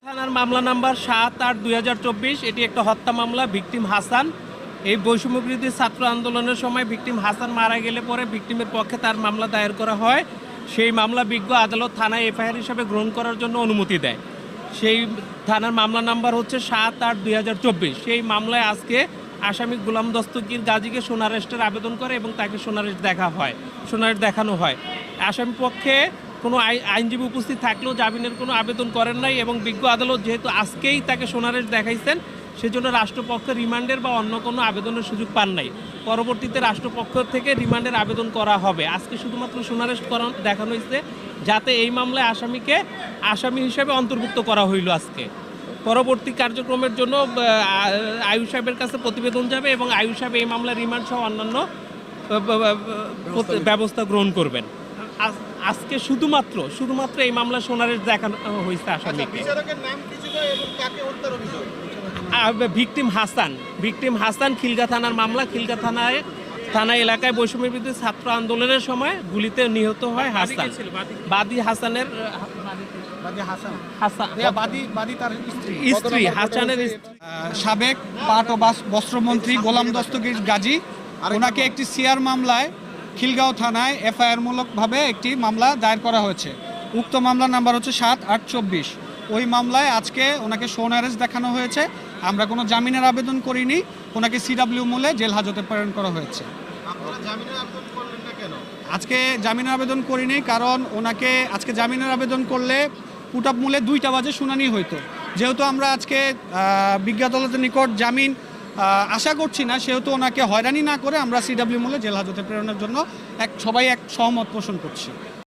থানার মামলা নাম্বার ৭/৮/২০২৪। এটি একটা হত্যা মামলা। ভিকটিম হাসান। এই বৈষম্য বিরোধী ছাত্র আন্দোলনের সময় ভিকটিম হাসান মারা গেলে পরে ভিকটিমের পক্ষে তার মামলা দায়ের করা হয়। সেই মামলা বিজ্ঞ আদালত থানায় এফআইআর হিসাবে গ্রহণ করার জন্য অনুমতি দেয়। সেই থানার মামলা নাম্বার হচ্ছে ৭/৮/২০২৪। সেই মামলায় আজকে আসামি গোলাম দস্তগীর গাজীকে সোনারেস্টের আবেদন করে এবং তাকে সোনারেস্ট দেখানো হয়। আসামি পক্ষে কোনো আইনজীবী উপস্থিত থাকলেও জামিনের কোনো আবেদন করেন নাই এবং বিজ্ঞ আদালত যেহেতু আজকেই তাকে সোনারেস্ট দেখাইছেন, সেজন্য রাষ্ট্রপক্ষ রিমান্ডের বা অন্য কোনো আবেদনের সুযোগ পান নাই। পরবর্তীতে রাষ্ট্রপক্ষ থেকে রিমান্ডের আবেদন করা হবে। আজকে শুধুমাত্র সোনারেস্ট দেখানো হয়েছে যাতে এই মামলায় আসামিকে আসামি হিসেবে অন্তর্ভুক্ত করা হইল। আজকে পরবর্তী কার্যক্রমের জন্য আয়ু সাহেবের কাছে প্রতিবেদন যাবে এবং আয়ু সাহেব এই মামলা রিমান্ড সহ অন্যান্য ব্যবস্থা গ্রহণ করবেন। আজকে শুধুমাত্র এই মামলা সোনারেস্ট দেখানো হয়েছে আসামিকে। ভিকটিম হাসান খিলগা থানার মামলা। খিলগা থানা এলাকায় বৈষম্য বিরোধী ছাত্র আন্দোলনের সময় গুলিতে নিহত হয় হাসান। বাদী হাসানের স্ত্রী হাসানের সাবেক পাট ও বস্ত্রমন্ত্রী গোলাম দস্তগীর গাজী, ওনাকে একটি সিআর মামলায় খিলগাঁও থানায় এফআইআর মূলকভাবে একটি মামলা দায়ের করা হয়েছে। উক্ত মামলা নাম্বার হচ্ছে ৭/৮/২৪। ওই মামলায় আজকে ওনাকে সোনারেস্ট দেখানো হয়েছে। আমরা কোনো জামিনের আবেদন করিনি। ওনাকে সিডব্লিউ মূলে জেল হাজতে প্রেরণ করা হয়েছে। আজকে জামিনের আবেদন করিনি কারণ ওনাকে আজকে জামিনের আবেদন করলে পুট আপ মূলে 2টা বাজে শুনানি হইতো। যেহেতু আমরা আজকে বিজ্ঞ আদালতের নিকট জামিন আশা করছি না, সেহেতু ওনাকে হয়রানি না করে আমরা সিডব্লিউ মূলে জেল হাজতে প্রেরণের জন্য সবাই এক সহমত পোষণ করছি।